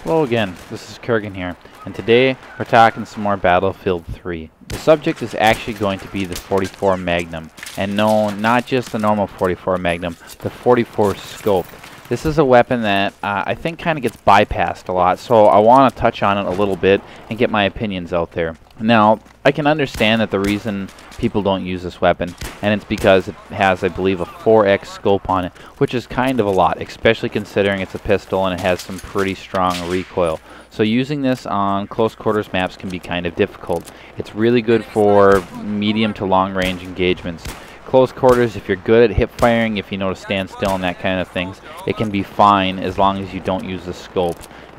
Hello again, this is Kurgan here, and today we're talking some more Battlefield 3. The subject is actually going to be the 44 Magnum, and no, not just the normal 44 Magnum, the 44 Scope. This is a weapon that I think kind of gets bypassed a lot, so I want to touch on it a little bit and get my opinions out there. Now, I can understand that the reason people don't use this weapon, and it's because it has, I believe, a 4x scope on it, which is kind of a lot, especially considering it's a pistol and it has some pretty strong recoil. So using this on close quarters maps can be kind of difficult. It's really good for medium to long range engagements. Close quarters, if you're good at hip firing, if you know to stand still and that kind of things, it can be fine as long as you don't use the scope.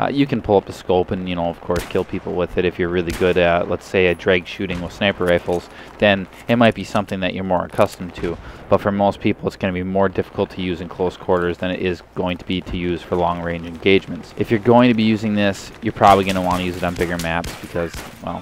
You can pull up the scope and, of course, kill people with it if you're really good at, let's say, a drag shooting with sniper rifles. Then it might be something that you're more accustomed to. But for most people, it's going to be more difficult to use in close quarters than it is going to be to use for long-range engagements. If you're going to be using this, you're probably going to want to use it on bigger maps because, well,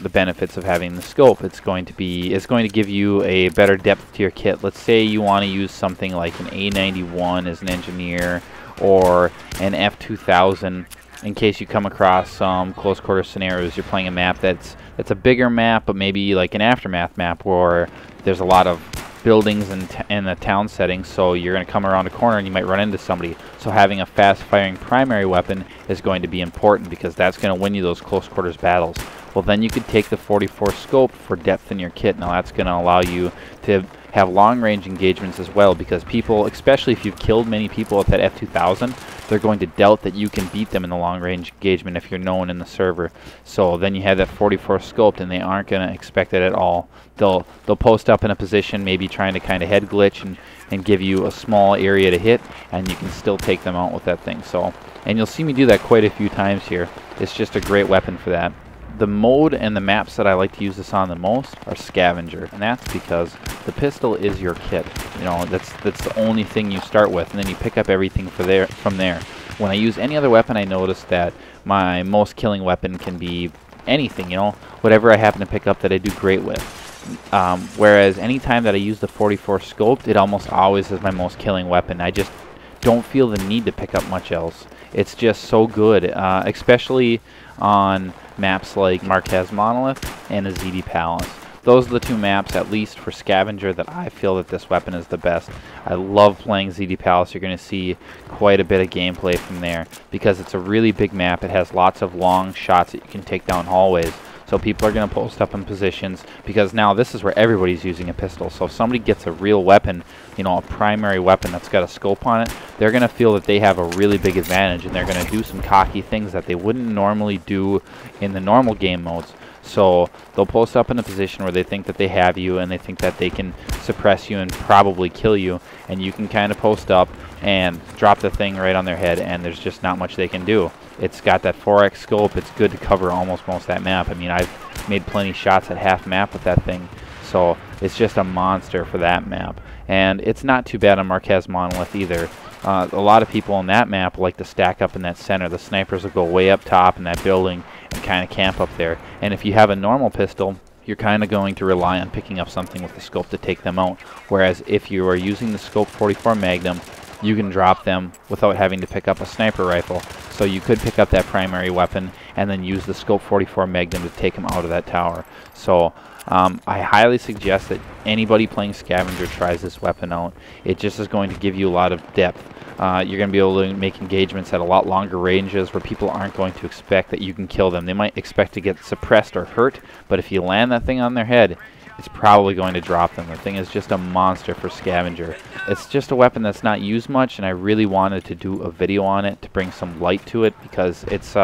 the benefits of having the scope. It's going to give you a better depth to your kit. Let's say you want to use something like an A91 as an engineer, or an F2000 in case you come across some close quarter scenarios. You're playing a map that's a bigger map, but maybe like an aftermath map where there's a lot of buildings in a town setting, so you're going to come around a corner and you might run into somebody. So having a fast firing primary weapon is going to be important because that's going to win you those close quarters battles. Well, then you could take the 44 scope for depth in your kit. Now that's going to allow you to have long-range engagements as well, because people, especially if you've killed many people with that F2000, they're going to doubt that you can beat them in the long-range engagement if you're known in the server. So then you have that 44 scoped, and they aren't going to expect it at all. They'll post up in a position, maybe trying to kind of head glitch and give you a small area to hit, and you can still take them out with that thing. So, and you'll see me do that quite a few times here. It's just a great weapon for that. The mode and the maps that I like to use this on the most are Scavenger, and that's because the pistol is your kit. That's the only thing you start with, and then you pick up everything from there. When I use any other weapon, I notice that my most killing weapon can be anything, whatever I happen to pick up that I do great with. Whereas anytime that I use the 44 scoped, it almost always is my most killing weapon. I just don't feel the need to pick up much else. It's just so good, especially on maps like Marquez Monolith and Azidi Palace. Those are the two maps, at least for Scavenger, that I feel that this weapon is the best. I love playing Azidi Palace. You're going to see quite a bit of gameplay from there because it's a really big map. It has lots of long shots that you can take down hallways. So people are going to post up in positions because now this is where everybody's using a pistol. So if somebody gets a real weapon, a primary weapon that's got a scope on it, they're going to feel that they have a really big advantage, and they're going to do some cocky things that they wouldn't normally do in the normal game modes. So they'll post up in a position where they think that they have you, and they think that they can suppress you and probably kill you, and you can kind of post up and drop the thing right on their head, and there's just not much they can do. It's got that 4x scope. It's good to cover almost most of that map. I mean, I've made plenty of shots at half map with that thing, so it's just a monster for that map. And it's not too bad on Marquez Monolith either. A lot of people on that map like to stack up in that center. The snipers will go way up top in that building and kind of camp up there. And if you have a normal pistol, you're kind of going to rely on picking up something with the scope to take them out. Whereas if you are using the scope 44 Magnum, you can drop them without having to pick up a sniper rifle. So you could pick up that primary weapon and then use the scope 44 Magnum to take them out of that tower. So I highly suggest that anybody playing Scavenger tries this weapon out. It just is going to give you a lot of depth. You're going to be able to make engagements at a lot longer ranges where people aren't going to expect that you can kill them. They might expect to get suppressed or hurt, but if you land that thing on their head, it's probably going to drop them. The thing is just a monster for Scavenger. It's just a weapon that's not used much, and I really wanted to do a video on it to bring some light to it because it's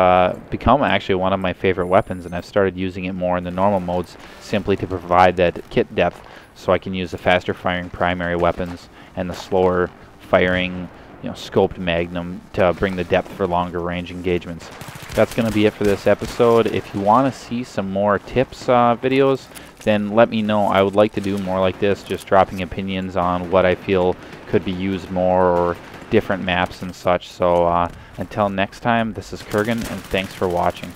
become actually one of my favorite weapons, and I've started using it more in the normal modes simply to provide that kit depth so I can use the faster firing primary weapons and the slower firing scoped Magnum to bring the depth for longer range engagements. That's going to be it for this episode. If you want to see some more tips videos, then let me know. I would like to do more like this, just dropping opinions on what I feel could be used more or different maps and such. So until next time, this is Kurgan, and thanks for watching.